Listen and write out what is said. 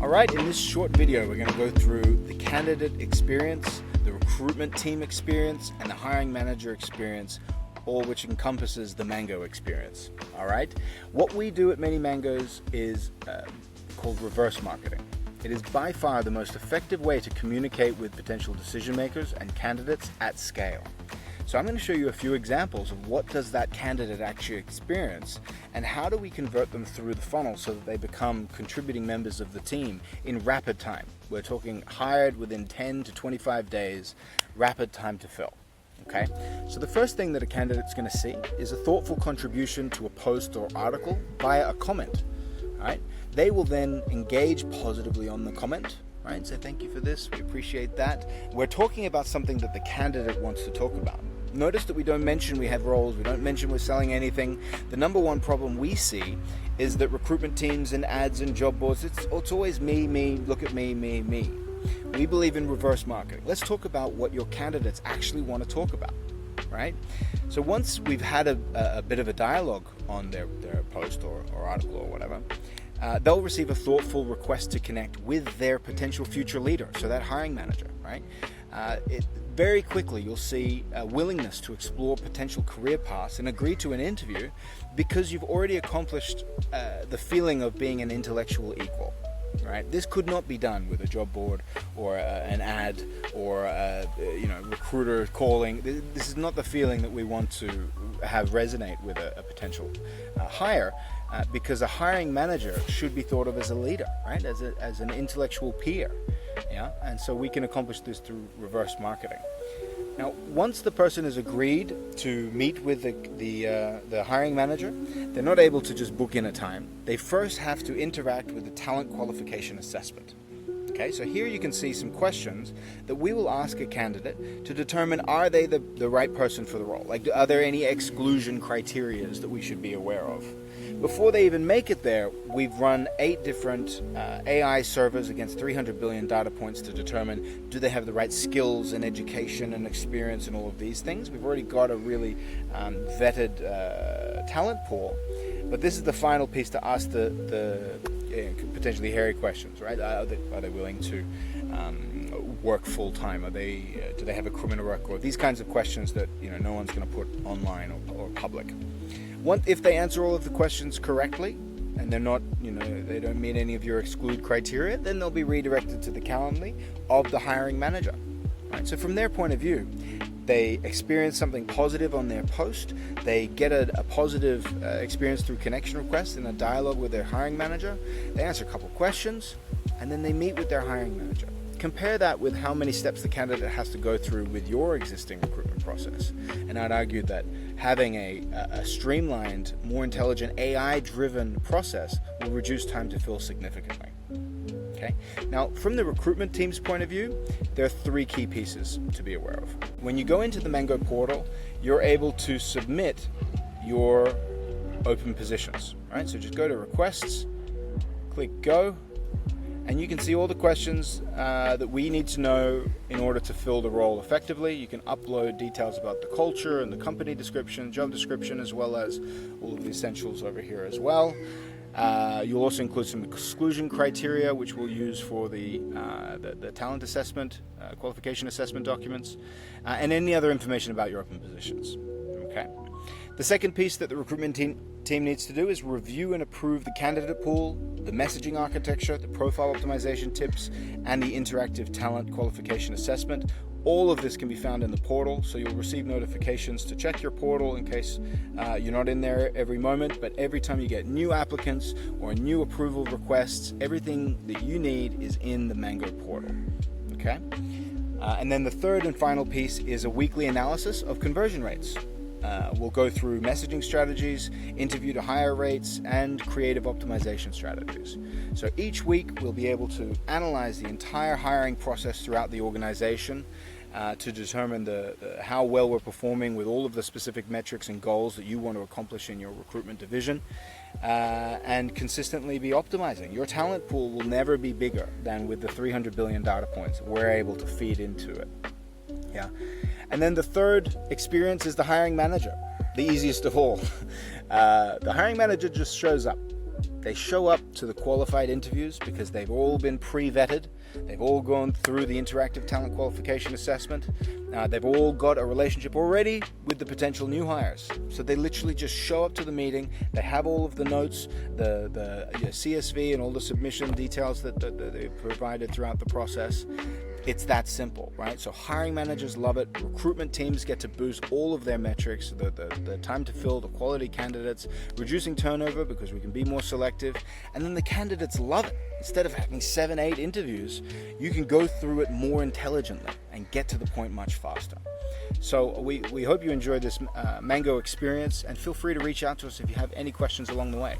Alright, in this short video we're going to go through the candidate experience, the recruitment team experience, and the hiring manager experience, all which encompasses the Mango experience. Alright, what we do at ManyMangoes is called reverse marketing. It is by far the most effective way to communicate with potential decision makers and candidates at scale. So I'm going to show you a few examples of what does that candidate actually experience and how do we convert them through the funnel so that they become contributing members of the team in rapid time. We're talking hired within 10 to 25 days, rapid time to fill. Okay, so the first thing that a candidate's going to see is a thoughtful contribution to a post or article via a comment. All right, they will then engage positively on the comment. Right, say thank you for this, we appreciate that. We're talking about something that the candidate wants to talk about. Notice that we don't mention we have roles, we don't mention we're selling anything. The number one problem we see is that recruitment teams and ads and job boards, it's always me, look at me. We believe in reverse marketing. Let's talk about what your candidates actually want to talk about, right? So once we've had a bit of a dialogue on their post or article or whatever, they'll receive a thoughtful request to connect with their potential future leader, so that hiring manager, right? Very quickly you'll see a willingness to explore potential career paths and agree to an interview because you've already accomplished the feeling of being an intellectual equal. Right? This could not be done with a job board or an ad or recruiter calling. This is not the feeling that we want to have resonate with a potential hire, because a hiring manager should be thought of as a leader, right? As an intellectual peer, yeah. And so we can accomplish this through reverse marketing. Now, once the person has agreed to meet with the hiring manager, they're not able to just book in a time. They first have to interact with the talent qualification assessment. Okay, so here you can see some questions that we will ask a candidate to determine are they the right person for the role? Like, are there any exclusion criteria that we should be aware of? Before they even make it there, we've run 8 different AI servers against 300 billion data points to determine do they have the right skills and education and experience and all of these things. We've already got a really vetted talent pool, but this is the final piece to ask the potentially hairy questions, right? Are they willing to work full time? Do they have a criminal record? These kinds of questions that no one's going to put online or public. If they answer all of the questions correctly, and they're not, they don't meet any of your exclude criteria, then they'll be redirected to the Calendly of the hiring manager. Right? So from their point of view, they experience something positive on their post, they get a positive experience through connection requests in a dialogue with their hiring manager, they answer a couple questions, and then they meet with their hiring manager. Compare that with how many steps the candidate has to go through with your existing recruitment process. And I'd argue that having a streamlined, more intelligent, AI-driven process will reduce time to fill significantly. Okay. Now, from the recruitment team's point of view, there are 3 key pieces to be aware of. When you go into the Mango portal, you're able to submit your open positions. Right? So just go to requests, click go, and you can see all the questions that we need to know in order to fill the role effectively. You can upload details about the culture and the company description, job description, as well as all of the essentials over here as well. You'll also include some exclusion criteria, which we'll use for the talent assessment, qualification assessment documents, and any other information about your open positions. Okay. The second piece that the recruitment team needs to do is review and approve the candidate pool, the messaging architecture, the profile optimization tips, and the interactive talent qualification assessment. All of this can be found in the portal, so you'll receive notifications to check your portal in case you're not in there every moment, but every time you get new applicants or new approval requests, everything that you need is in the Mango portal. Okay? And then the third and final piece is a weekly analysis of conversion rates. We'll go through messaging strategies, interview to hire rates, and creative optimization strategies. So each week we'll be able to analyze the entire hiring process throughout the organization to determine how well we're performing with all of the specific metrics and goals that you want to accomplish in your recruitment division, and consistently be optimizing. Your talent pool will never be bigger than with the 300 billion data points that we're able to feed into it. Yeah. And then the third experience is the hiring manager, the easiest of all. The hiring manager just shows up. They show up to the qualified interviews because they've all been pre-vetted. They've all gone through the interactive talent qualification assessment. They've all got a relationship already with the potential new hires. So they literally just show up to the meeting. They have all of the notes, the CSV and all the submission details that they provided throughout the process. It's that simple, right? So hiring managers love it. Recruitment teams get to boost all of their metrics, the time to fill, the quality candidates, reducing turnover because we can be more selective. And then the candidates love it. Instead of having 7-8 interviews, you can go through it more intelligently and get to the point much faster. So we hope you enjoyed this Mango experience, and feel free to reach out to us if you have any questions along the way.